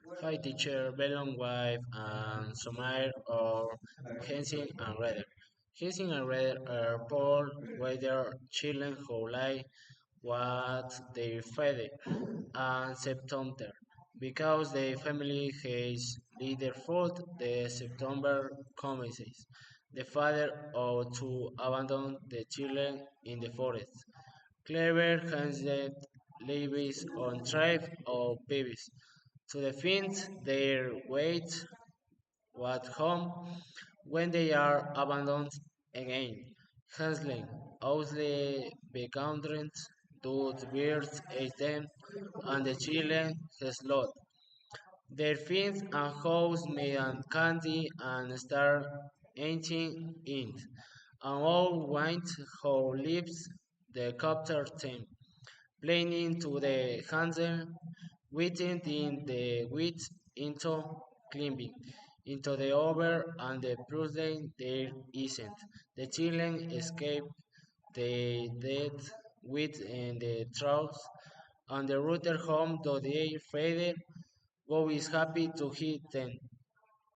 Hi teacher, Bellon wife and Somair or Hensing and Redder. Hensing and Redder are poor weather children who like what their father and September. Because the family has little food, the September commences. The father ought to abandon the children in the forest. Clever handed leaves on tribe or babies. To defend their weight at home when they are abandoned again. Hansling, Owsley Becoundrent, Dude Birds ate them, and the children slowed. Their fins and hoes made and candy and start eating it, and all went how lives the copter team, playing to the handle, within in the wheat into climbing into the over and the Prussian there isn't. The children escape the dead with in the troughs and the router home though they faded. Bob is happy to hit them.